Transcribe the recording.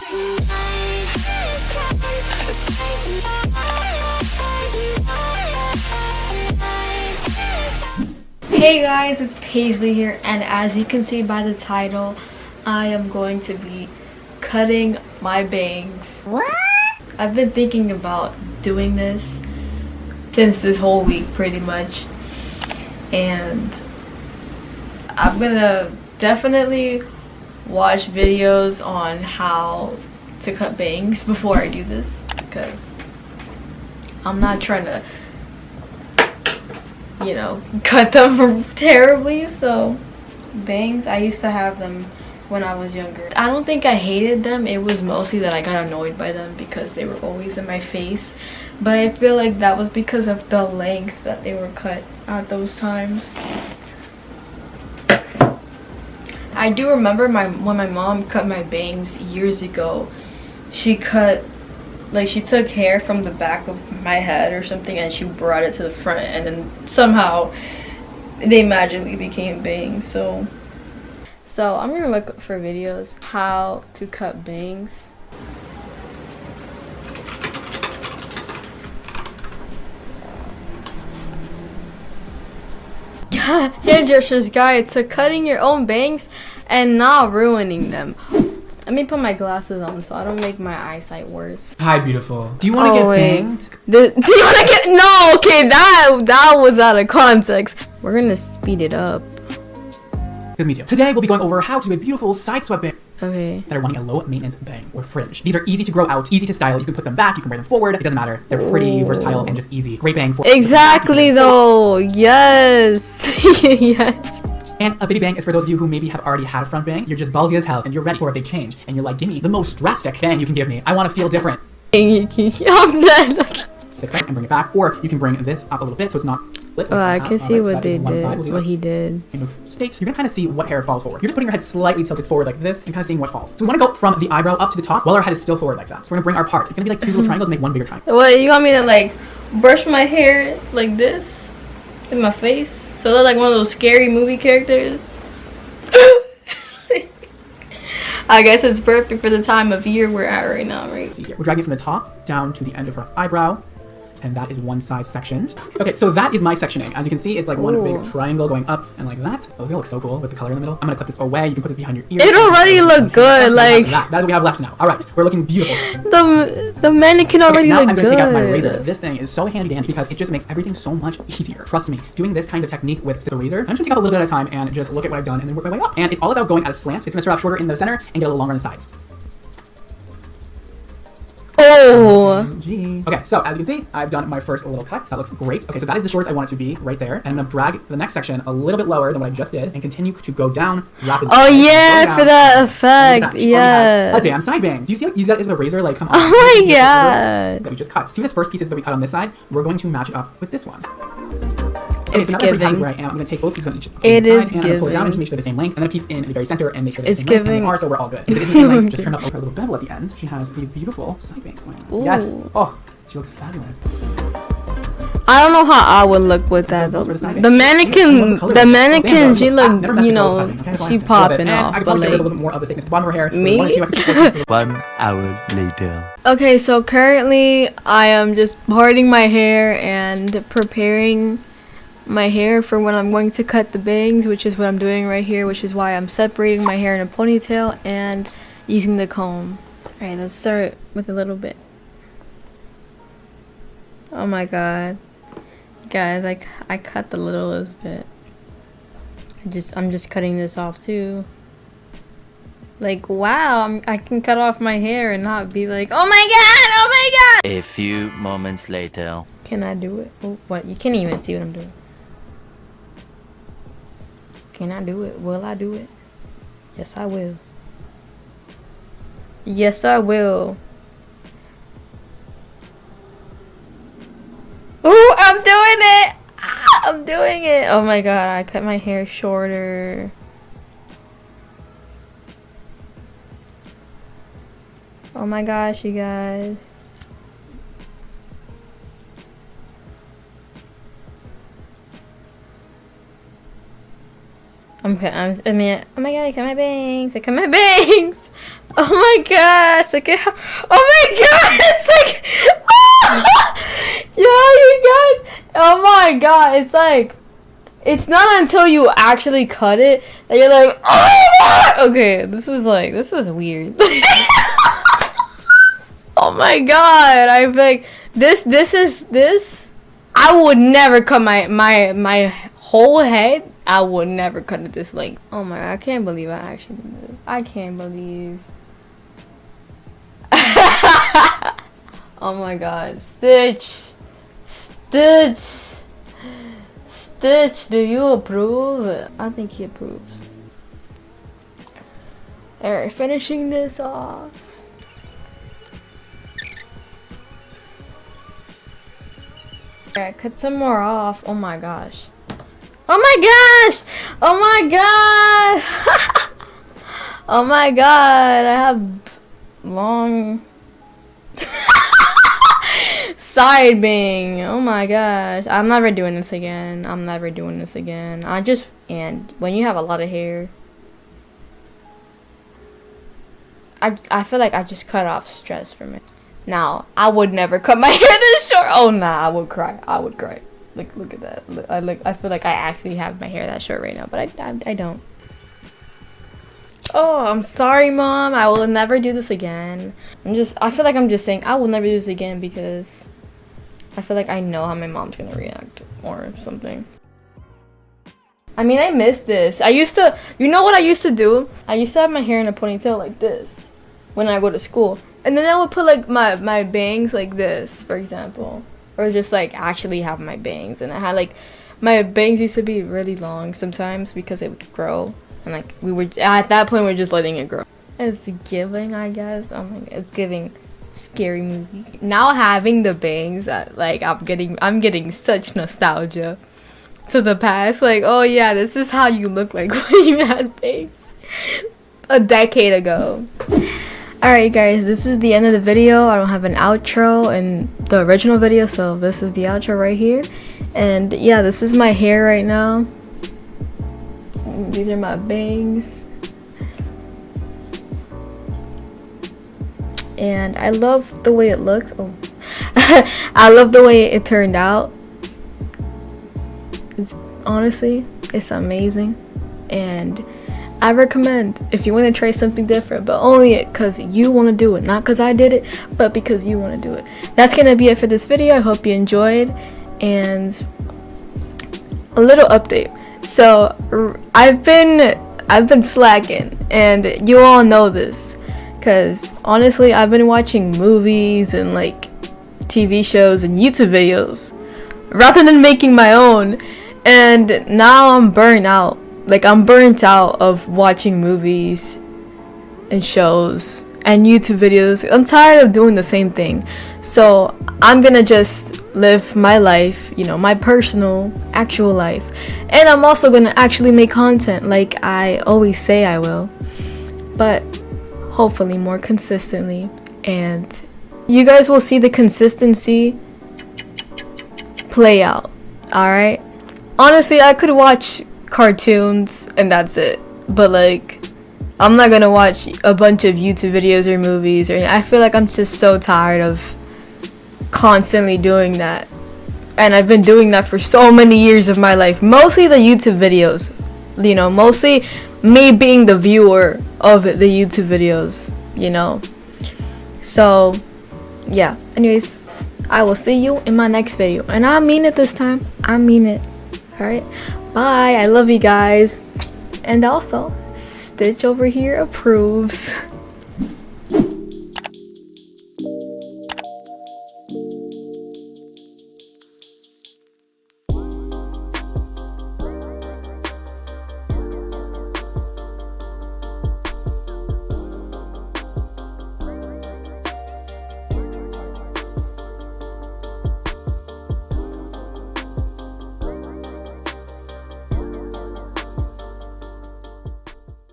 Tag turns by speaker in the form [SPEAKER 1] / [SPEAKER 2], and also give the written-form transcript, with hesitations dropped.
[SPEAKER 1] Hey guys, it's Paisley here, and as you can see by the title, I am going to be cutting my bangs. What? I've been thinking about doing this since this whole week pretty much, and I'm gonna definitely watch videos on how to cut bangs before I do this, because I'm not trying to, you know, cut them terribly. So bangs, I used to have them when I was younger. I don't think I hated them, it was mostly that I got annoyed by them because they were always in my face, but I feel like that was because of the length that they were cut at those times. I do remember when my mom cut my bangs years ago, she cut, like, she took hair from the back of my head or something and she brought it to the front, and then somehow they magically became bangs. So I'm gonna look for videos how to cut bangs. Hairdresser's Guide to Cutting Your Own Bangs and Not Ruining Them. Let me put my glasses on so I don't make my eyesight worse.
[SPEAKER 2] Hi, beautiful. Do you want to get banged?
[SPEAKER 1] Do you want to get... No, okay, that was out of context. We're gonna speed it up.
[SPEAKER 2] Me too. Today, we'll be going over how to do a beautiful side swept bang.
[SPEAKER 1] Okay.
[SPEAKER 2] That are wanting a low maintenance bang or fringe. These are easy to grow out, easy to style. You can put them back, you can wear them forward. It doesn't matter. They're pretty, versatile, and just easy. Great bang for...
[SPEAKER 1] Exactly, though. Yes. Yes.
[SPEAKER 2] And a baby bang is for those of you who maybe have already had a front bang. You're just ballsy as hell and you're ready for a big change. And you're like, give me the most drastic bang you can give me. I want to feel different.
[SPEAKER 1] I'm dead.
[SPEAKER 2] Fix it and bring it back. Or you can bring this up a little bit so it's not lit.
[SPEAKER 1] Oh, I can see what they did. What he did.
[SPEAKER 2] Kind of stakes. You're gonna kind of see what hair falls forward. You're just putting your head slightly tilted forward like this and kind of seeing what falls. So we want to go from the eyebrow up to the top while our head is still forward like that. So we're gonna bring our part. It's gonna be like two little triangles and make one bigger triangle.
[SPEAKER 1] What, you want me to like brush my hair like this in my face? So they're like one of those scary movie characters. I guess it's perfect for the time of year we're at right now, right?
[SPEAKER 2] See here. We're dragging it from the top down to the end of her eyebrow. And that is one side sectioned. Okay, so that is my sectioning. As you can see, it's like one big triangle going up and like that. Oh, it's gonna look so cool with the color in the middle. I'm gonna cut this away. You can put this behind your ear.
[SPEAKER 1] It already look good, like...
[SPEAKER 2] That is what we have left now. All right, we're looking beautiful.
[SPEAKER 1] The mannequin already look good. Now I'm gonna take out my razor.
[SPEAKER 2] This thing is so handy dandy because it just makes everything so much easier. Trust me, doing this kind of technique with the razor, I'm just gonna take out a little bit at a time and just look at what I've done and then work my way up. And it's all about going at a slant. It's gonna start off shorter in the center and get a little longer on the sides.
[SPEAKER 1] Oh.
[SPEAKER 2] Okay, so as you can see, I've done my first little cut. That looks great. Okay, so that is the shortest I want it to be right there. And I'm gonna drag the next section a little bit lower than what I just did and continue to go down rapidly.
[SPEAKER 1] Oh yeah, for that effect. Yeah.
[SPEAKER 2] A damn side bang. Do you see how easy that is with a razor? Like, come on.
[SPEAKER 1] Oh my god.
[SPEAKER 2] That we just cut. See this first piece that we cut on this side? We're going to match it up with this one. Okay,
[SPEAKER 1] It's
[SPEAKER 2] so now that we're
[SPEAKER 1] giving.
[SPEAKER 2] where I am, I'm going to take both pieces on each
[SPEAKER 1] It
[SPEAKER 2] side,
[SPEAKER 1] is
[SPEAKER 2] and I'm going to pull it down
[SPEAKER 1] giving.
[SPEAKER 2] and just make sure they're the same length, and then a piece in the very center and make sure they're the
[SPEAKER 1] It's
[SPEAKER 2] same length, and
[SPEAKER 1] giving.
[SPEAKER 2] they are, so we're all good. If it isn't the same length, just turn up a little bevel at the end. She has these beautiful side bangs going on.
[SPEAKER 1] Ooh.
[SPEAKER 2] Yes. Oh, she looks fabulous.
[SPEAKER 1] I don't know how I would look with that though. The mannequin, she look, you know, she popping off.
[SPEAKER 2] I could
[SPEAKER 1] But
[SPEAKER 2] probably get a little
[SPEAKER 1] like,
[SPEAKER 2] bit more of the thickness at the bottom of her hair.
[SPEAKER 1] me?
[SPEAKER 3] 1 hour later.
[SPEAKER 1] okay, so currently I am just parting my hair and preparing my hair for when I'm going to cut the bangs, which is what I'm doing right here, which is why I'm separating my hair in a ponytail and using the comb. Alright, let's start with a little bit. Oh my god. Guys, I cut the littlest bit. I'm just cutting this off too. Like, wow, I can cut off my hair and not be like, oh my god, oh my god!
[SPEAKER 3] A few moments later.
[SPEAKER 1] Can I do it? Oh, what? You can't even see what I'm doing. Can I do it? Will I do it? Yes, I will. Yes, I will. Ooh, I'm doing it! Ah, I'm doing it! Oh my god, I cut my hair shorter. Oh my gosh, you guys. I mean, oh my god, I cut my bangs. I cut my bangs. Oh my gosh! Like, oh my god! It's like, yeah, you guys. Oh my god! It's like, it's not until you actually cut it that you're like, oh my god! Okay, this is weird. Oh my god! I'm like, this. I would never cut my whole head. I would never cut it this length. Oh my god! I can't believe I actually did this. I can't believe. Oh my god. Stitch, do you approve? I think he approves. Alright, finishing this off. Alright, cut some more off. Oh my gosh. Oh my gosh! Oh my god! Oh my god, I have long side bang. Oh my gosh. I'm never doing this again. And when you have a lot of hair, I feel like I just cut off stress from it. Now, I would never cut my hair this short. Oh nah, I would cry. Look at that. I feel like I actually have my hair that short right now, but I don't. Oh, I'm sorry, Mom. I will never do this again. I feel like I'm just saying I will never do this again because I feel like I know how my mom's gonna react or something. I mean, I miss this. You know what I used to do? I used to have my hair in a ponytail like this when I go to school. And then I would put like my bangs like this, for example. Or just like actually have my bangs. And I had like, my bangs used to be really long sometimes because it would grow. And like at that point we were just letting it grow. It's giving, I guess. Oh my god, it's giving scary movie. Now having the bangs, like I'm getting such nostalgia to the past. Like, oh yeah, this is how you look like when you had bangs a decade ago. Alright guys, this is the end of the video. I don't have an outro in the original video, so this is the outro right here. And yeah, this is my hair right now. These are my bangs. And I love the way it looks. Oh. I love the way it turned out. Honestly, it's amazing. And I recommend if you want to try something different, but only because you want to do it, not because I did it, but because you want to do it. That's gonna be it for this video. I hope you enjoyed. And a little update. So I've been slacking, and you all know this, because honestly I've been watching movies and like TV shows and YouTube videos rather than making my own, and now I'm burnt out. Like, I'm burnt out of watching movies and shows and YouTube videos. I'm tired of doing the same thing. So I'm gonna just live my life, you know, my personal, actual life. And I'm also gonna actually make content like I always say I will. But hopefully more consistently. And you guys will see the consistency play out. Alright? Honestly, I could watch cartoons and that's it, but like I'm not gonna watch a bunch of YouTube videos or movies, or I feel like I'm just so tired of constantly doing that, and I've been doing that for so many years of my life. Mostly the YouTube videos, you know, mostly me being the viewer of the YouTube videos, you know. So yeah, anyways, I will see you in my next video, and I mean it this time. I mean it. Alright, bye. I love you guys. And also, Stitch over here approves.